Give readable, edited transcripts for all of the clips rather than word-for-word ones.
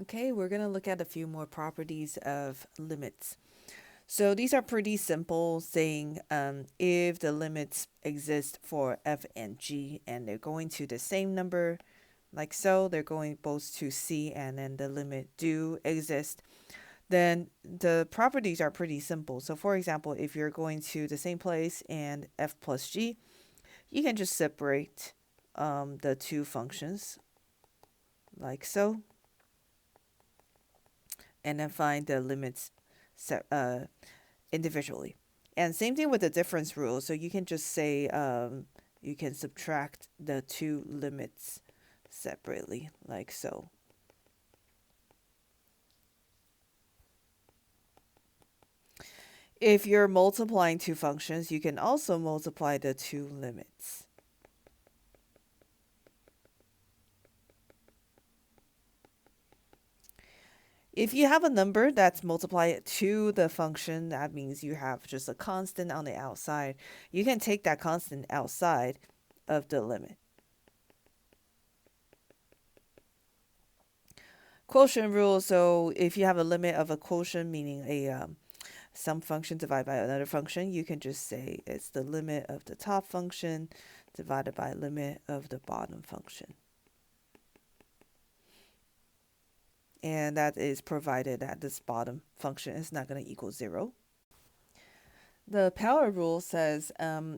Okay, we're going to look at a few more properties of limits. So these are pretty simple, saying if the limits exist for f and g and they're going to the same number, like so, they're going both to c and then the limit do exist, then the properties are pretty simple. So for example, if you're going to the same place and f plus g, you can just separate the two functions like so, and then find the limits individually. And same thing with the difference rule. So you can just say you can subtract the two limits separately, like so. If you're multiplying two functions, you can also multiply the two limits. If you have a number that's multiplied to the function, that means you have just a constant on the outside. You can take that constant outside of the limit. Quotient rule, so if you have a limit of a quotient, meaning a some function divided by another function, you can just say it's the limit of the top function divided by limit of the bottom function. And that is provided that this bottom function is not going to equal 0. The power rule says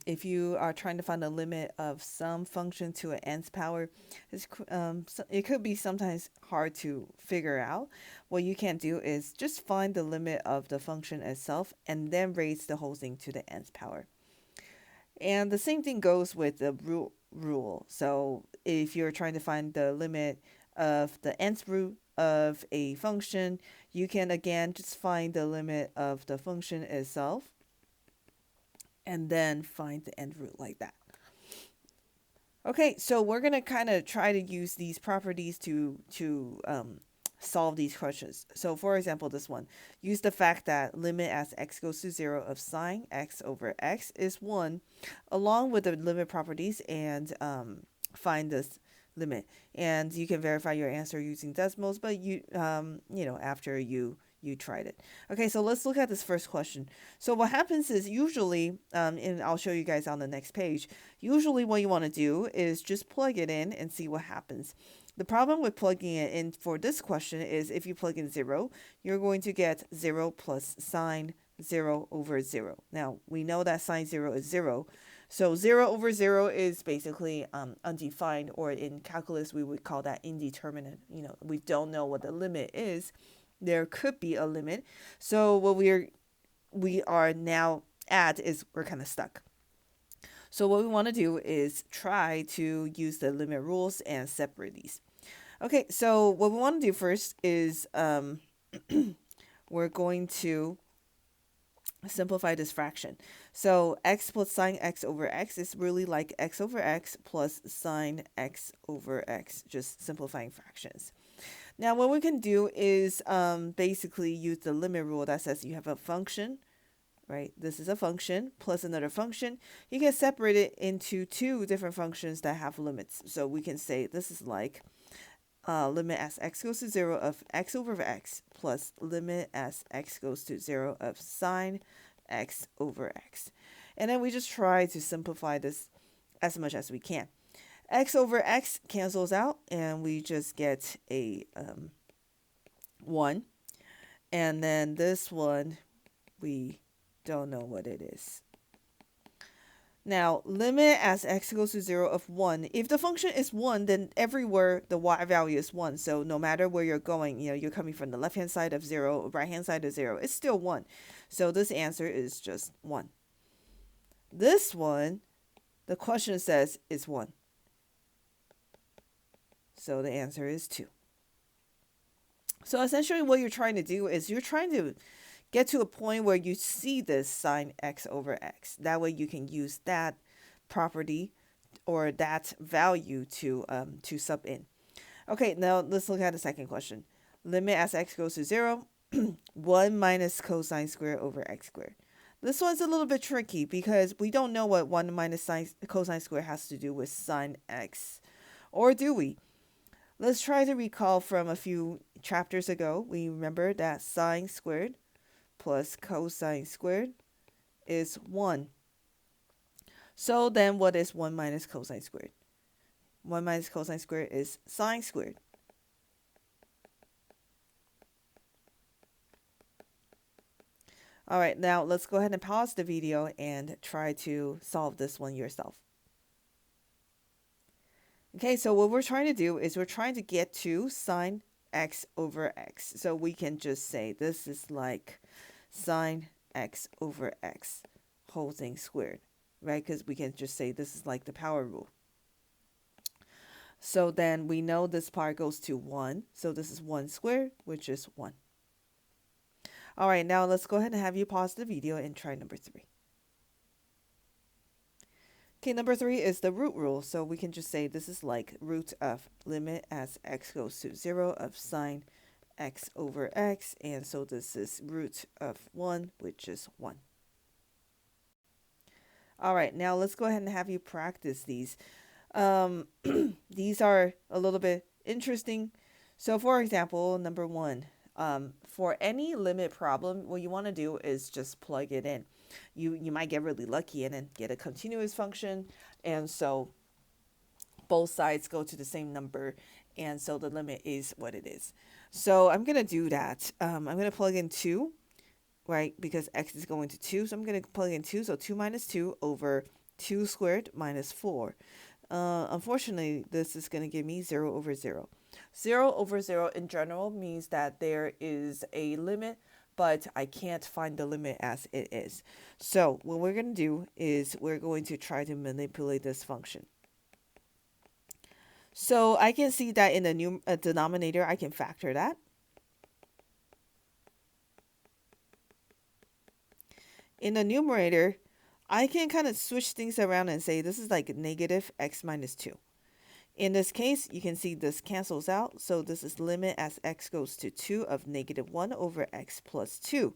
if you are trying to find the limit of some function to an nth power, it could be sometimes hard to figure out. What you can do is just find the limit of the function itself and then raise the whole thing to the nth power. And the same thing goes with the rule. So if you're trying to find the limit of the nth root of a function, you can again just find the limit of the function itself and then find the end root like that. Okay, so we're going to kind of try to use these properties to solve these questions. So for example, this one, use the fact that limit as x goes to 0 of sine x over x is 1, along with the limit properties, and find this limit. And you can verify your answer using decimals, but after you tried it. Okay, so let's look at this first question. So what happens is usually, and I'll show you guys on the next page, usually what you want to do is just plug it in and see what happens. The problem with plugging it in for this question is if you plug in 0, you're going to get 0 plus sine 0 over 0. Now, we know that sine 0 is 0. So 0 over 0 is basically undefined, or in calculus, we would call that indeterminate. We don't know what the limit is. There could be a limit. So what we are now at is we're kind of stuck. So what we want to do is try to use the limit rules and separate these. Okay, so what we want to do first is we're going to simplify this fraction. So x plus sine x over x is really like x over x plus sine x over x, just simplifying fractions. Now what we can do is basically use the limit rule that says you have a function, right? This is a function plus another function. You can separate it into two different functions that have limits. So we can say this is like limit as x goes to 0 of x over x plus limit as x goes to 0 of sine x over x. And then we just try to simplify this as much as we can. X over x cancels out and we just get a 1. And then this one, we don't know what it is. Now, limit as x goes to 0 of 1. If the function is 1, then everywhere the y value is 1. So no matter where you're going, you're coming from the left-hand side of 0, right-hand side of 0, it's still 1. So this answer is just 1. This one, the question says is 1. So the answer is 2. So essentially what you're trying to do is you're trying to get to a point where you see this sine x over x. That way you can use that property or that value to sub in. Okay, now let's look at the second question. Limit as x goes to 0, 1 minus cosine squared over x squared. This one's a little bit tricky because we don't know what 1 minus cosine squared has to do with sine x. Or do we? Let's try to recall from a few chapters ago, we remember that sine squared plus cosine squared is 1. So then what is 1 minus cosine squared? 1 minus cosine squared is sine squared. All right, now let's go ahead and pause the video and try to solve this one yourself. Okay, so what we're trying to do is we're trying to get to sine x over x. So we can just say this is like sine x over x, whole thing squared, right? Because we can just say this is like the power rule. So then we know this part goes to 1. So this is 1 squared, which is 1. All right, now let's go ahead and have you pause the video and try number 3. Okay, number 3 is the root rule. So we can just say this is like root of limit as x goes to 0 of sine x over x. And so this is root of 1, which is 1. All right, now let's go ahead and have you practice these. These are a little bit interesting. So for example, number 1, for any limit problem, what you want to do is just plug it in. You might get really lucky and then get a continuous function, and so both sides go to the same number, and so the limit is what it is. So I'm going to do that. I'm going to plug in 2, right, because x is going to 2, so I'm going to plug in 2, so 2 minus 2 over 2 squared minus 4. Unfortunately, this is going to give me 0 over 0. 0 over 0 in general means that there is a limit, but I can't find the limit as it is. So what we're going to do is we're going to try to manipulate this function. So I can see that in the denominator, I can factor that. In the numerator, I can kind of switch things around and say this is like negative x minus 2. In this case, you can see this cancels out. So this is limit as x goes to 2 of negative 1 over x plus 2.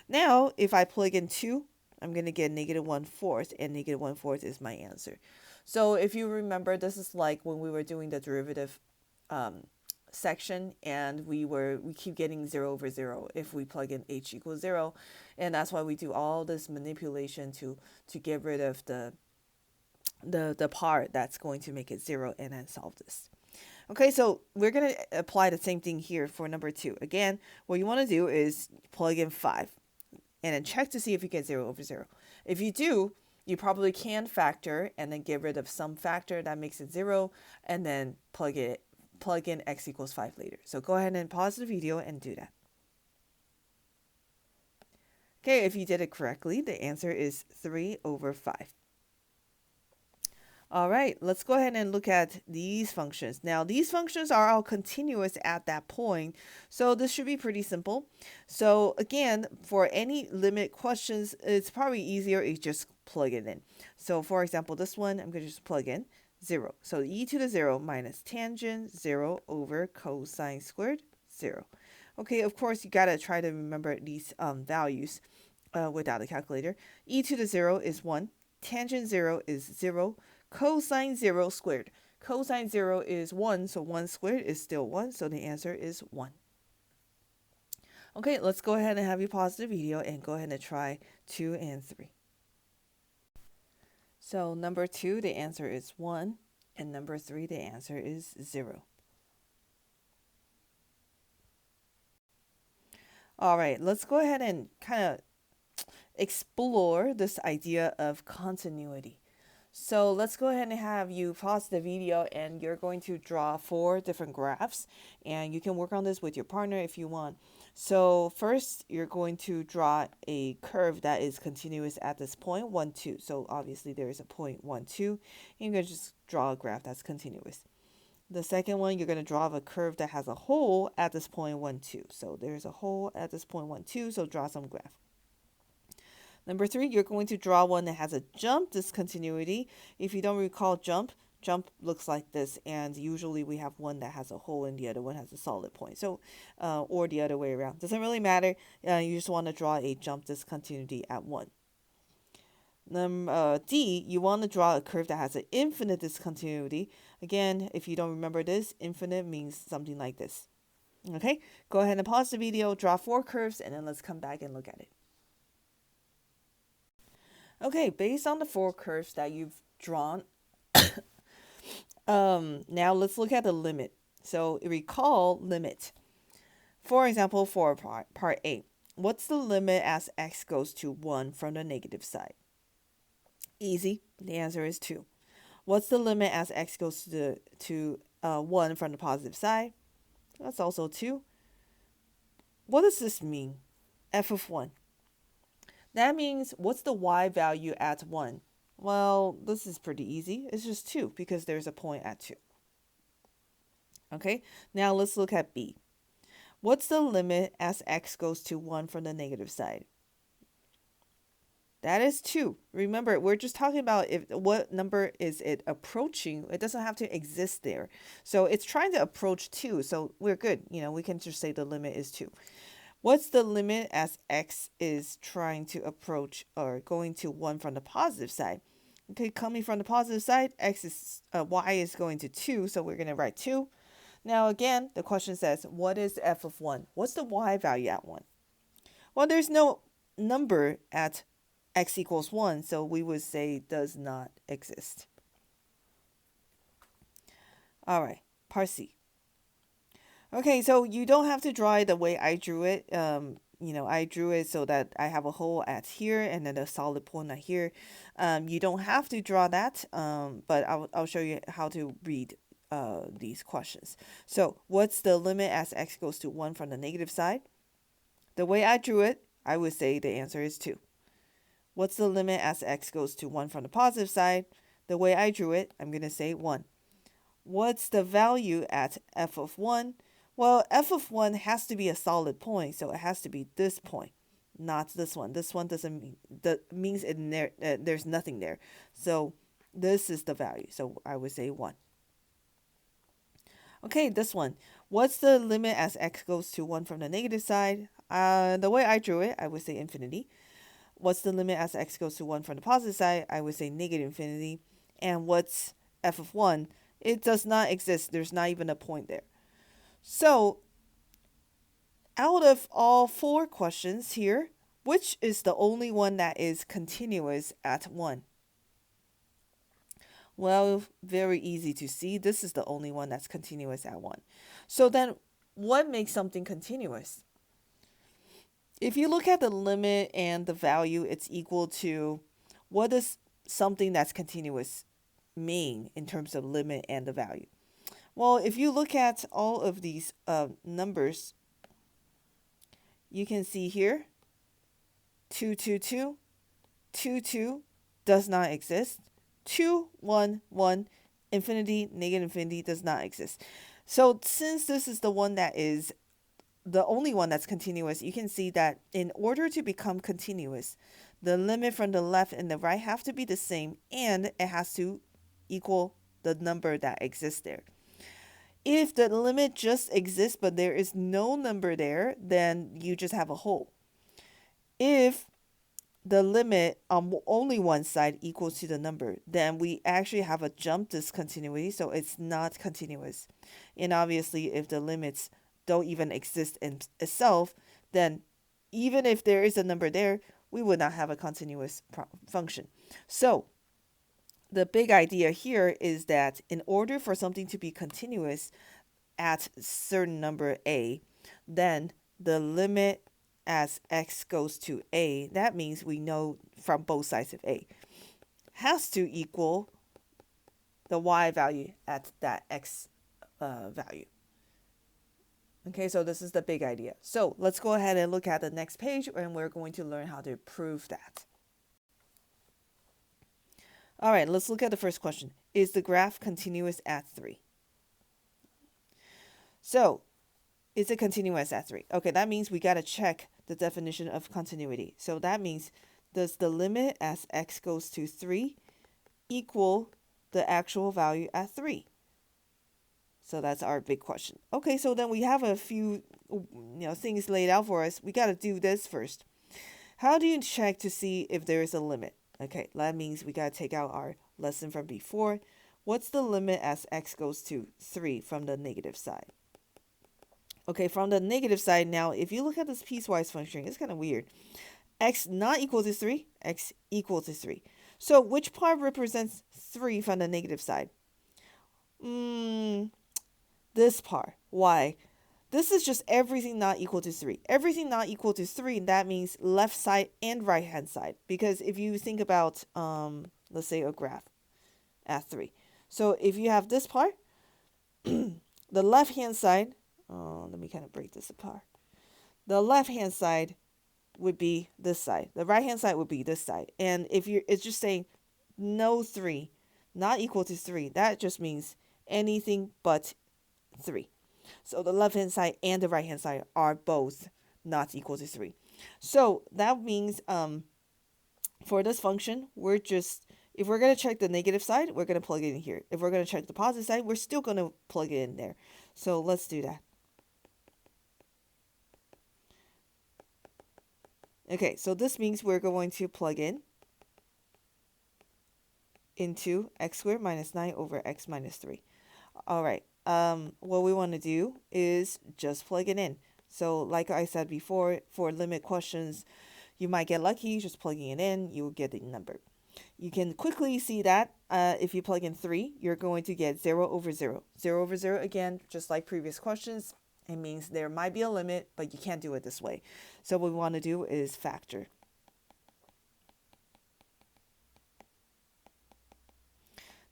Now, if I plug in 2, I'm going to get negative 1/4, and negative 1/4 is my answer. So if you remember, this is like when we were doing the derivative section, and we keep getting 0 over 0 if we plug in h equals 0. And that's why we do all this manipulation to get rid of the part that's going to make it 0 and then solve this. Okay, so we're going to apply the same thing here for number 2. Again, what you want to do is plug in 5 and then check to see if you get 0 over 0. If you do, you probably can factor and then get rid of some factor that makes it 0 and then plug in x equals 5 later. So go ahead and pause the video and do that. Okay, if you did it correctly, the answer is 3 over 5. All right, let's go ahead and look at these functions. Now, these functions are all continuous at that point, so this should be pretty simple. So again, for any limit questions, it's probably easier if you just plug it in. So for example, this one, I'm going to just plug in 0. So e to the 0 minus tangent 0 over cosine squared 0. Okay, of course, you got to try to remember these values without a calculator. E to the 0 is 1. Tangent 0 is 0. Cosine 0 squared. Cosine 0 is 1, so 1 squared is still 1, so the answer is 1. Okay, let's go ahead and have you pause the video and go ahead and try 2 and 3. So number 2, the answer is 1, and number 3, the answer is 0. All right, let's go ahead and kind of explore this idea of continuity. So let's go ahead and have you pause the video, and you're going to draw 4 different graphs, and you can work on this with your partner if you want. So first, you're going to draw a curve that is continuous at this point 1, 2. So obviously there is a point 1, 2. And you're going to just draw a graph that's continuous. The second one, you're going to draw a curve that has a hole at this point 1, 2. So there's a hole at this point 1, 2. So draw some graph. Number 3, you're going to draw one that has a jump discontinuity. If you don't recall jump looks like this, and usually we have one that has a hole and the other one has a solid point. So, or the other way around. Doesn't really matter. You just want to draw a jump discontinuity at 1. D, you want to draw a curve that has an infinite discontinuity. Again, if you don't remember this, infinite means something like this. Okay, go ahead and pause the video, draw 4 curves, and then let's come back and look at it. Okay, based on the 4 curves that you've drawn, now let's look at the limit. So recall limit. For example, for part A, what's the limit as x goes to 1 from the negative side? Easy. The answer is 2. What's the limit as x goes to 1 from the positive side? That's also 2. What does this mean? F of 1. That means what's the y value at 1? Well, this is pretty easy. It's just 2 because there's a point at 2. Okay, now let's look at B. What's the limit as x goes to 1 from the negative side? That is 2. Remember, we're just talking about what number is it approaching. It doesn't have to exist there. So it's trying to approach 2. So we're good. We can just say the limit is 2. What's the limit as x is trying to approach or going to 1 from the positive side? Okay, coming from the positive side, y is going to 2. So we're going to write 2. Now again, the question says, what is f of 1? What's the y value at 1? Well, there's no number at x equals 1, so we would say does not exist. All right, part C. Okay, so you don't have to draw it the way I drew it. I drew it so that I have a hole at here and then a solid point at here. You don't have to draw that, but I'll show you how to read these questions. So what's the limit as x goes to 1 from the negative side? The way I drew it, I would say the answer is 2. What's the limit as x goes to 1 from the positive side? The way I drew it, I'm going to say 1. What's the value at f of 1? Well, f of 1 has to be a solid point, so it has to be this point, not this one. This one doesn't mean that means there's nothing there. So this is the value. So I would say 1. Okay, this one. What's the limit as x goes to 1 from the negative side? The way I drew it, I would say infinity. What's the limit as x goes to 1 from the positive side? I would say negative infinity. And what's f of 1? It does not exist. There's not even a point there. So out of all 4 questions here, which is the only one that is continuous at 1? Well, very easy to see. This is the only one that's continuous at 1. So then what makes something continuous? If you look at the limit and the value, it's equal to, what does something that's continuous mean in terms of limit and the value? Well, if you look at all of these numbers, you can see here, 2, 2, 2, 2, 2 does not exist. 2, 1, 1, infinity, negative infinity does not exist. So since this is the one that is the only one that's continuous, you can see that in order to become continuous, the limit from the left and the right have to be the same, and it has to equal the number that exists there. If the limit just exists but there is no number there, then you just have a hole. If the limit on only one side equals to the number, then we actually have a jump discontinuity, so it's not continuous. And obviously, if the limits don't even exist in itself, then even if there is a number there, we would not have a continuous function. So the big idea here is that in order for something to be continuous at certain number a, then the limit as x goes to a, that means we know from both sides of a, has to equal the y value at that x value. Okay, so this is the big idea. So let's go ahead and look at the next page, and we're going to learn how to prove that. All right, let's look at the first question. Is the graph continuous at 3? So, is it continuous at 3? Okay, that means we got to check the definition of continuity. So that means, does the limit as x goes to 3 equal the actual value at 3? So that's our big question. Okay, so then we have a few things laid out for us. We got to do this first. How do you check to see if there is a limit? Okay, that means we got to take out our lesson from before. What's the limit as x goes to 3 from the negative side? Okay, from the negative side now, if you look at this piecewise function, it's kind of weird. X not equal to 3, x equal to 3. So which part represents 3 from the negative side? This part. Why? This is just everything not equal to 3. Everything not equal to 3, that means left side and right hand side. Because if you think about, let's say a graph at 3. So if you have this part, the left hand side, let me kind of break this apart. The left hand side would be this side. The right hand side would be this side. And if you're, it's just saying no 3, not equal to 3, that just means anything but 3. So the left hand side and the right hand side are both not equal to 3. So that means for this function, we're just, if we're going to check the negative side, we're going to plug it in here. If we're going to check the positive side, we're still going to plug it in there. So let's do that. Okay, so this means we're going to plug in into x squared minus 9 over x minus 3. All right, what we want to do is just plug it in. So like I said before, for limit questions, you might get lucky just plugging it in, you'll get the number. You can quickly see that if you plug in 3, you're going to get 0 over 0. 0 over 0, again, just like previous questions, it means there might be a limit, but you can't do it this way. So what we want to do is factor.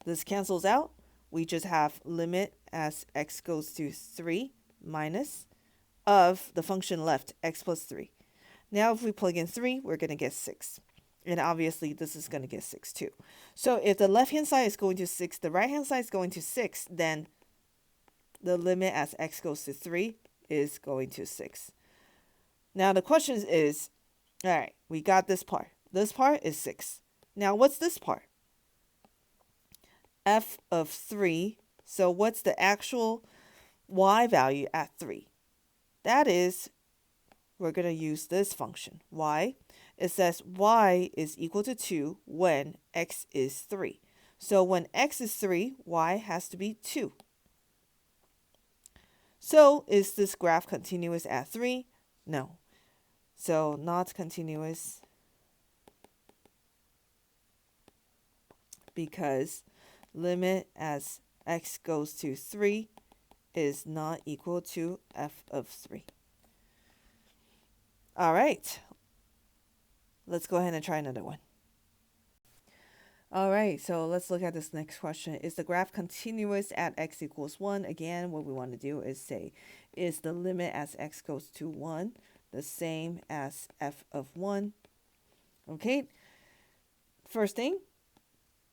This cancels out. We just have limit as x goes to 3 minus of the function left, x plus 3. Now if we plug in 3, we're going to get 6. And obviously this is going to get 6 too. So if the left hand side is going to 6, the right hand side is going to 6, then the limit as x goes to 3 is going to 6. Now the question is, all right, we got this part. This part is 6. Now what's this part? F of 3. So what's the actual y value at 3? That is, we're going to use this function, y. It says y is equal to 2 when x is 3. So when x is 3, y has to be 2. So is this graph continuous at 3? No. So not continuous because limit as x goes to 3 is not equal to f of 3. All right. Let's go ahead and try another one. All right, so let's look at this next question. Is the graph continuous at x equals 1? Again, what we want to do is say, is the limit as x goes to 1 the same as f of 1? Okay, first thing,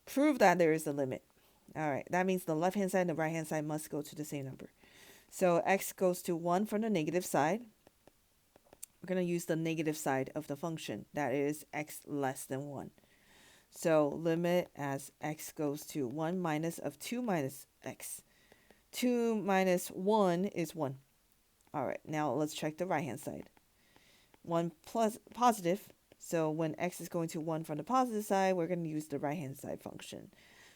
prove that there is a limit. All right, that means the left-hand side and the right-hand side must go to the same number. So x goes to 1 from the negative side. We're going to use the negative side of the function. That is x less than 1. So limit as x goes to 1 minus of 2 minus x. 2 minus 1 is 1. All right, now let's check the right-hand side. 1 plus positive. So when x is going to 1 from the positive side, we're going to use the right-hand side function.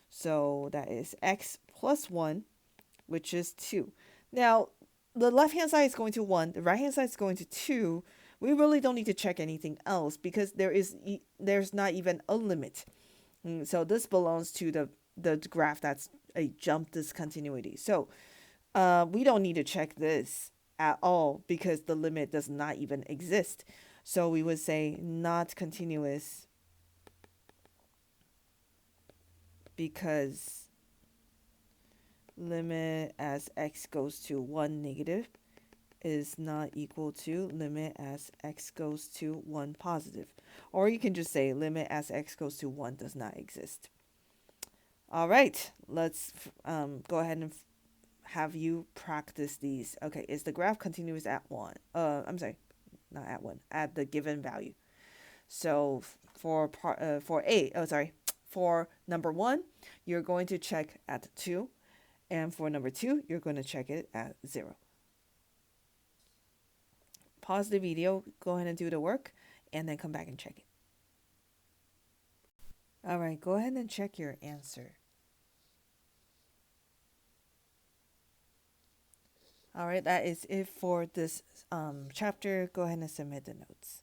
So that is x plus 1, which is 2. Now, the left-hand side is going to 1. The right-hand side is going to 2. We really don't need to check anything else because there's not even a limit. So this belongs to the graph that's a jump discontinuity. So we don't need to check this at all because the limit does not even exist. So we would say not continuous because limit as x goes to 1 negative is not equal to limit as x goes to 1 positive. Or you can just say limit as x goes to 1 does not exist. All right, let's go ahead and have you practice these. Okay, is the graph continuous at 1? I'm sorry, not at 1, at the given value. So for number 1, you're going to check at 2. And for number 2, you're going to check it at 0. Pause the video, go ahead and do the work, and then come back and check it. All right, go ahead and check your answer. All right, that is it for this chapter. Go ahead and submit the notes.